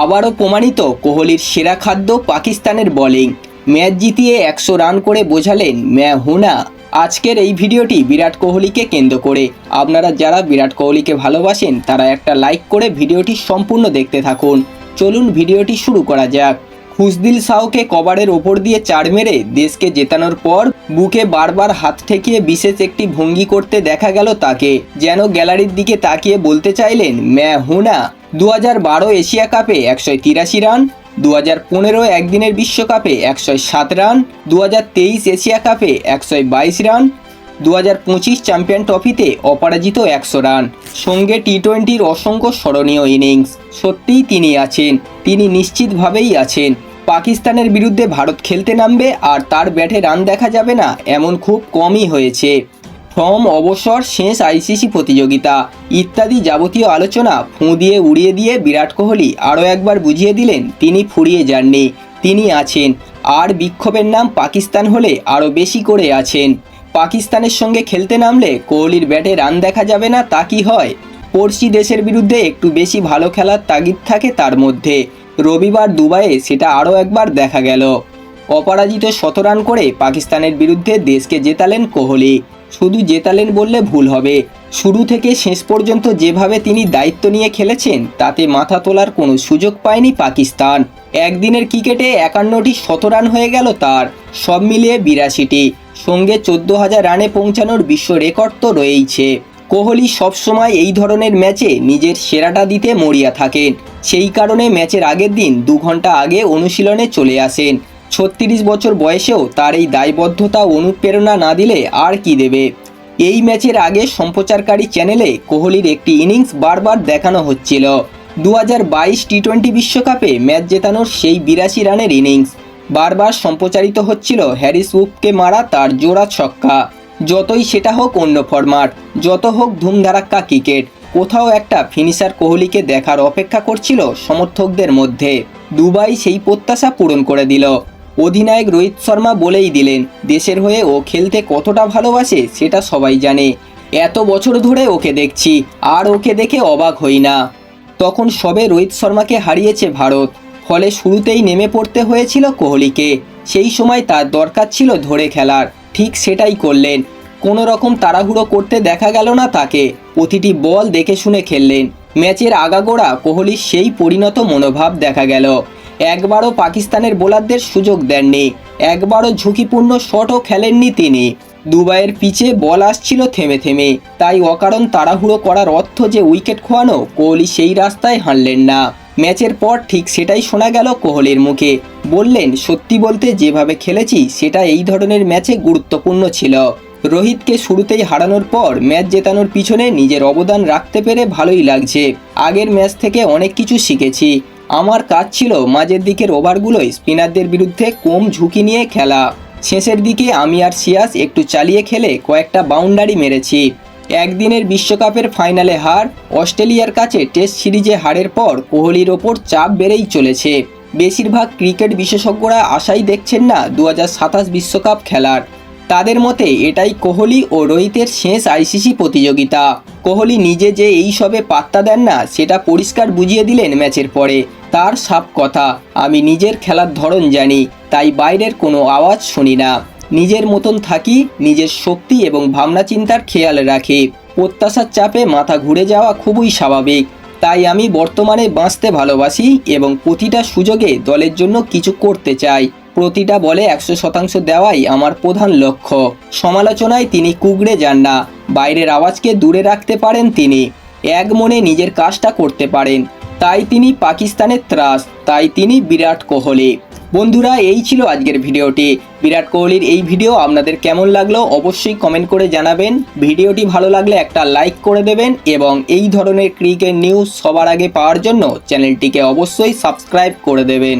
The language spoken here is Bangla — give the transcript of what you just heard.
আবারও প্রমাণিত কোহলির সেরা খাদ্য পাকিস্তানের বোলিং। ম্যাচ জিতিয়ে 100 রান করে বোঝালেন ম্যা হুনা। আজকের এই ভিডিওটি বিরাট কোহলিকে কেন্দ্র করে। আপনারা যারা বিরাট কোহলিকে ভালোবাসেন তারা একটা লাইক করে ভিডিওটি সম্পূর্ণ দেখতে থাকুন। চলুন ভিডিওটি শুরু করা যাক। খুশদিল শাহকে কভারের ওপর দিয়ে 4 মেরে দেশকে জেতানোর পর বুকে বারবার হাত ঠেকিয়ে বিশেষ একটি ভঙ্গি করতে দেখা গেল তাকে, যেন গ্যালারির দিকে তাকিয়ে বলতে চাইলেন ম্যা হুনা। 2012 এশিয়া কাপে 183 রান, 2015 একদিনের বিশ্বকাপে 107 রান, 2023 এশিয়া কাপে 122 রান, 2025 চ্যাম্পিয়ন ট্রফিতে অপরাজিত 100 রান, সঙ্গে টি-20-র অসংখ্য স্মরণীয় ইনিংস। সত্যিই তিনি আছেন, তিনি নিশ্চিতভাবেই আছেন। পাকিস্তানের বিরুদ্ধে ভারত খেলতে নামবে আর তার ব্যাটে রান দেখা যাবে না এমন খুব কমই হয়েছে। ফর্ম, অবসর, শেষ আইসিসি প্রতিযোগিতা ইত্যাদি যাবতীয় আলোচনা ফুঁ দিয়ে উড়িয়ে দিয়ে বিরাট কোহলি আরও একবার বুঝিয়ে দিলেন তিনি ফুরিয়ে যাননি, তিনি আছেন। আর বিক্ষোভের নাম পাকিস্তান হলে আরও বেশি করে আছেন। পাকিস্তানের সঙ্গে খেলতে নামলে কোহলির ব্যাটে রান দেখা যাবে না তা কি হয়? পড়শি দেশের বিরুদ্ধে একটু বেশি ভালো খেলার তাগিদ থাকে তার মধ্যে। রবিবার দুবাইয়ে সেটা আরও একবার দেখা গেল। অপরাজিত 100 রান করে পাকিস্তানের বিরুদ্ধে দেশকে জেতালেন কোহলি। শুধু জেতালেন বললে ভুল হবে, শুরু থেকে শেষ পর্যন্ত যেভাবে তিনি দায়িত্ব নিয়ে খেলেছেন তাতে মাথা তোলার কোনো সুযোগ পায়নি পাকিস্তান। একদিনের ক্রিকেটে 51টি 100 রান হয়ে গেল তার, সব মিলিয়ে 82টি, সঙ্গে 14,000 রানে পৌঁছানোর বিশ্ব রেকর্ড তো রয়েইছে। কোহলি সবসময় এই ধরনের ম্যাচে নিজের সেরাটা দিতে মরিয়া থাকেন। সেই কারণে ম্যাচের আগের দিন 2 ঘন্টা আগে অনুশীলনে চলে আসেন। 36 বছর বয়সেও তার এই দায়বদ্ধতা অনুপ্রেরণা না দিলে আর কি দেবে? এই ম্যাচের আগে সম্প্রচারকারী চ্যানেলে কোহলির একটি ইনিংস বারবার দেখানো হচ্ছিল। 2022 টি-20 বিশ্বকাপে ম্যাচ জেতানোর সেই 82 রানের ইনিংস বারবার সম্প্রচারিত হচ্ছিল। হ্যারিস উডকে মারা তার জোড়া ছক্কা। যতই সেটা হোক অন্য ফরম্যাট, যত হোক ধুমধারাক্কা ক্রিকেট, কোথাও একটা ফিনিশার কোহলিকে দেখার অপেক্ষা করছিল সমর্থকদের মধ্যে। দুবাই সেই প্রত্যাশা পূরণ করে দিল। অধিনায়ক রোহিত শর্মা বলেই দিলেন দেশের হয়ে ও খেলতে কতটা ভালোবাসে সেটা সবাই জানে। এত বছর ধরে ওকে দেখছি আর ওকে দেখে অবাক হই না। তখন সবে রোহিত শর্মাকে হারিয়েছে ভারত, ফলে শুরুতেই নেমে পড়তে হয়েছিল কোহলিকে। সেই সময় তার দরকার ছিল ধরে খেলার, ঠিক সেটাই করলেন। কোনো রকম তাড়াহুড়ো করতে দেখা গেল না তাকে, প্রতিটি বল দেখে শুনে খেললেন। ম্যাচের আগাগোড়া কোহলির সেই পরিণত মনোভাব দেখা গেল। একবারও পাকিস্তানের বোলারদের সুযোগ দেননি, একবারও ঝুঁকিপূর্ণ শটও খেলেননি তিনি। দুবাইয়ের পিচে বল আসছিল থেমে থেমে, তাই অকারণ তাড়াহুড়ো করার অর্থ যে উইকেট খোয়ানো, কোহলি সেই রাস্তায় হাঁটলেন না। ম্যাচের পর ঠিক সেটাই শোনা গেল কোহলির মুখে। বললেন, সত্যি বলতে যেভাবে খেলেছি সেটা এই ধরনের ম্যাচে গুরুত্বপূর্ণ ছিল। রোহিতকে শুরুতেই হারানোর পর ম্যাচ জেতানোর পিছনে নিজের অবদান রাখতে পেরে ভালোই লাগছে। আগের ম্যাচ থেকে অনেক কিছু শিখেছি। আমার কাজ ছিল মাঝের দিকের ওভারগুলোয় স্পিনারদের বিরুদ্ধে কম ঝুঁকি নিয়ে খেলা। শেষের দিকে আমি আর সিয়াস একটু চালিয়ে খেলে কয়েকটা বাউন্ডারি মেরেছি। একদিনের বিশ্বকাপের ফাইনালে হার, অস্ট্রেলিয়ার কাছে টেস্ট সিরিজে হারের পর কোহলির ওপর চাপ বেড়েই চলেছে। বেশিরভাগ ক্রিকেট বিশেষজ্ঞরা আশাই দেখছেন না 2027 বিশ্বকাপ খেলার। তাদের মতে এটাই কোহলি ও রোহিতের শেষ আইসিসি প্রতিযোগিতা। কোহলি নিজে যে এই সবে পাত্তা দেন না সেটা পরিষ্কার বুঝিয়ে দিলেন ম্যাচের পরে। তার সাফ কথা, আমি নিজের খেলার ধরন জানি, তাই বাইরের কোনো আওয়াজ শুনি না। নিজের মতন থাকি, নিজের শক্তি এবং ভাবনা চিন্তার খেয়াল রাখি। প্রত্যাশার চাপে মাথা ঘুরে যাওয়া খুবই স্বাভাবিক। তাই আমি বর্তমানে বাঁচতে ভালোবাসি এবং প্রতিটা সুযোগে দলের জন্য কিছু করতে চাই। প্রতিটা বলে 100% দেওয়াই আমার প্রধান লক্ষ্য। সমালোচনায় তিনি কুঁকড়ে যান না, বাইরের আওয়াজকে দূরে রাখতে পারেন তিনি। এক মনে নিজের কাজটা করতে পারেন। তাই তিনি পাকিস্তানের ত্রাস, তাই তিনি বিরাট কোহলি। বন্ধুরা, এই ছিল আজকের ভিডিওটি। বিরাট কোহলির এই ভিডিও আপনাদের কেমন লাগলো অবশ্যই কমেন্ট করে জানাবেন। ভিডিওটি ভালো লাগলে একটা লাইক করে দেবেন এবং এই ধরনের ক্রিকেট নিউজ সবার আগে পাওয়ার জন্য চ্যানেলটিকে অবশ্যই সাবস্ক্রাইব করে দেবেন।